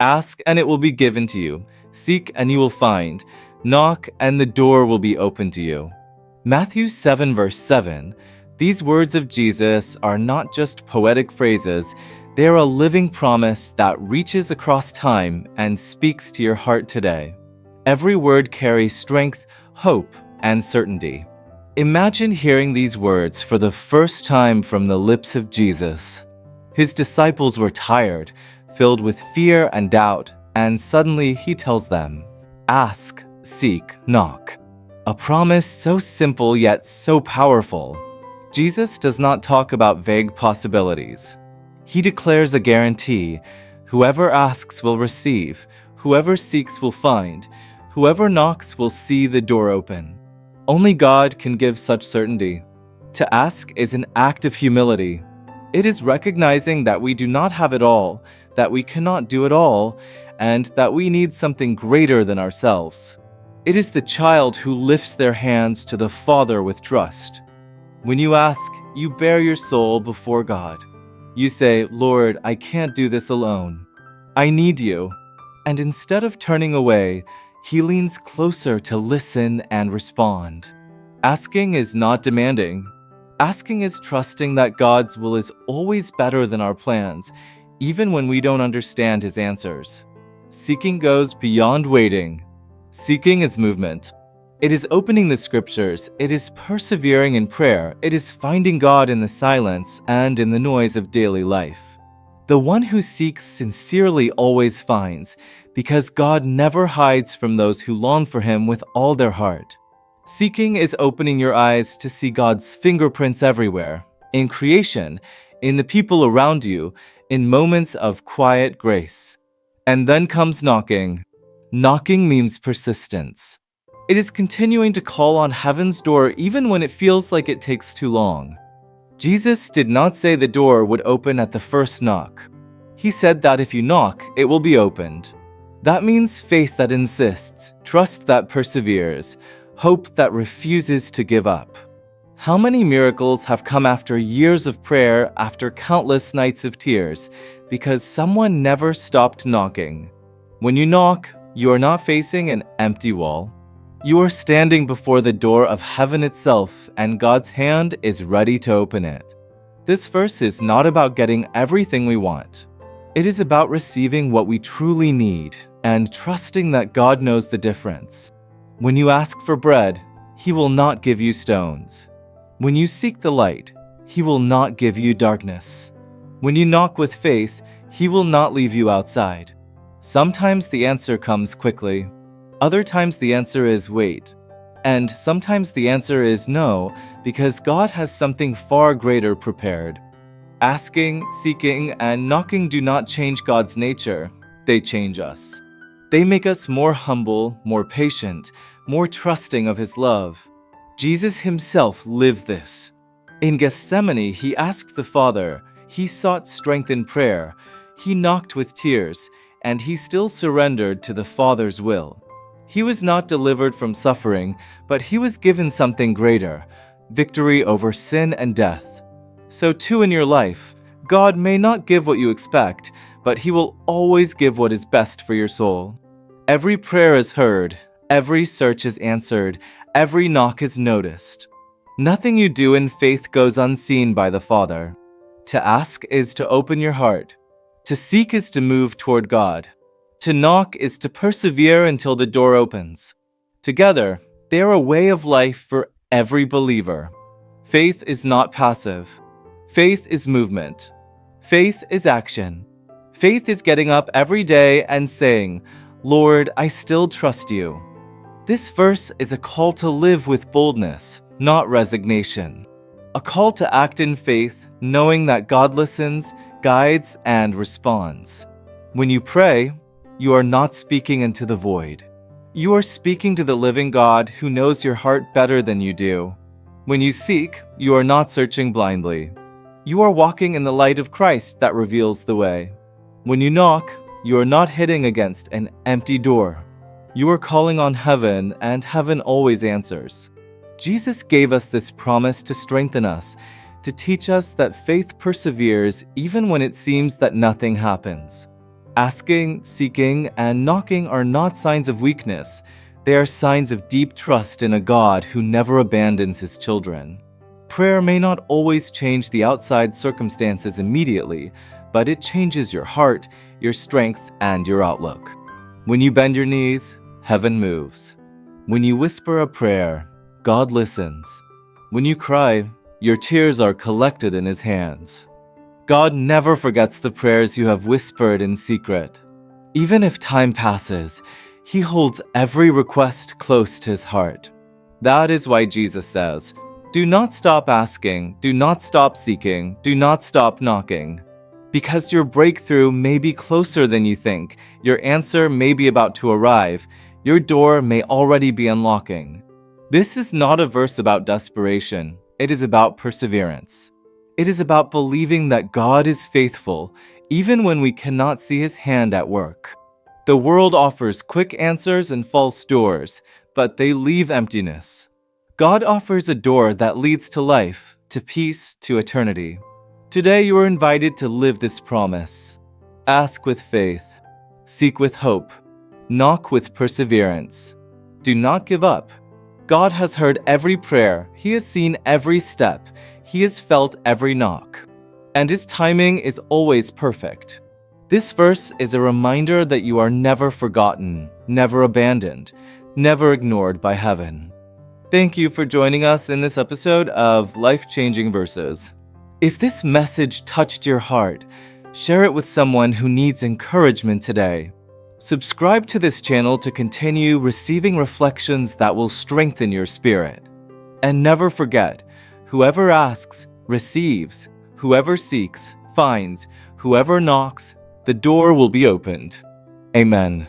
Ask and it will be given to you. Seek and you will find. Knock and the door will be opened to you. Matthew 7 verse 7. These words of Jesus are not just poetic phrases, they are a living promise that reaches across time and speaks to your heart today. Every word carries strength, hope, and certainty. Imagine hearing these words for the first time from the lips of Jesus. His disciples were tired, filled with fear and doubt, and suddenly he tells them, "Ask, seek, knock." A promise so simple yet so powerful. Jesus does not talk about vague possibilities. He declares a guarantee: whoever asks will receive, whoever seeks will find, whoever knocks will see the door open. Only God can give such certainty. To ask is an act of humility. It is recognizing that we do not have it all, that we cannot do it all, and that we need something greater than ourselves. It is the child who lifts their hands to the Father with trust. When you ask, you bare your soul before God. You say, "Lord, I can't do this alone. I need you." And instead of turning away, he leans closer to listen and respond. Asking is not demanding. Asking is trusting that God's will is always better than our plans, even when we don't understand his answers. Seeking goes beyond waiting. Seeking is movement. It is opening the scriptures. It is persevering in prayer. It is finding God in the silence and in the noise of daily life. The one who seeks sincerely always finds, because God never hides from those who long for him with all their heart. Seeking is opening your eyes to see God's fingerprints everywhere, in creation, in the people around you, in moments of quiet grace. And then comes knocking. Knocking means persistence. It is continuing to call on heaven's door even when it feels like it takes too long. Jesus did not say the door would open at the first knock. He said that if you knock, it will be opened. That means faith that insists, trust that perseveres, hope that refuses to give up. How many miracles have come after years of prayer, after countless nights of tears, because someone never stopped knocking? When you knock, you are not facing an empty wall. You are standing before the door of heaven itself, and God's hand is ready to open it. This verse is not about getting everything we want. It is about receiving what we truly need and trusting that God knows the difference. When you ask for bread, he will not give you stones. When you seek the light, he will not give you darkness. When you knock with faith, he will not leave you outside. Sometimes the answer comes quickly. Other times the answer is wait. And sometimes the answer is no, because God has something far greater prepared. Asking, seeking, and knocking do not change God's nature. They change us. They make us more humble, more patient, more trusting of his love. Jesus himself lived this. In Gethsemane, he asked the Father. He sought strength in prayer. He knocked with tears, and he still surrendered to the Father's will. He was not delivered from suffering, but he was given something greater, victory over sin and death. So too in your life, God may not give what you expect, but he will always give what is best for your soul. Every prayer is heard, every search is answered, every knock is noticed. Nothing you do in faith goes unseen by the Father. To ask is to open your heart. To seek is to move toward God. To knock is to persevere until the door opens. Together, they are a way of life for every believer. Faith is not passive. Faith is movement. Faith is action. Faith is getting up every day and saying, "Lord, I still trust you." This verse is a call to live with boldness, not resignation. A call to act in faith, knowing that God listens, guides, and responds. When you pray, you are not speaking into the void. You are speaking to the living God who knows your heart better than you do. When you seek, you are not searching blindly. You are walking in the light of Christ that reveals the way. When you knock, you are not hitting against an empty door. You are calling on heaven, and heaven always answers. Jesus gave us this promise to strengthen us, to teach us that faith perseveres even when it seems that nothing happens. Asking, seeking, and knocking are not signs of weakness. They are signs of deep trust in a God who never abandons his children. Prayer may not always change the outside circumstances immediately, but it changes your heart, your strength, and your outlook. When you bend your knees, heaven moves. When you whisper a prayer, God listens. When you cry, your tears are collected in his hands. God never forgets the prayers you have whispered in secret. Even if time passes, he holds every request close to his heart. That is why Jesus says, "Do not stop asking, do not stop seeking, do not stop knocking." Because your breakthrough may be closer than you think, your answer may be about to arrive, your door may already be unlocking. This is not a verse about desperation, it is about perseverance. It is about believing that God is faithful, even when we cannot see his hand at work. The world offers quick answers and false doors, but they leave emptiness. God offers a door that leads to life, to peace, to eternity. Today you are invited to live this promise. Ask with faith, seek with hope, knock with perseverance. Do not give up. God has heard every prayer, he has seen every step, he has felt every knock, and his timing is always perfect. This verse is a reminder that you are never forgotten, never abandoned, never ignored by heaven. Thank you for joining us in this episode of Life-Changing Verses. If this message touched your heart, share it with someone who needs encouragement today. Subscribe to this channel to continue receiving reflections that will strengthen your spirit. And never forget, whoever asks, receives. Whoever seeks, finds. Whoever knocks, the door will be opened. Amen.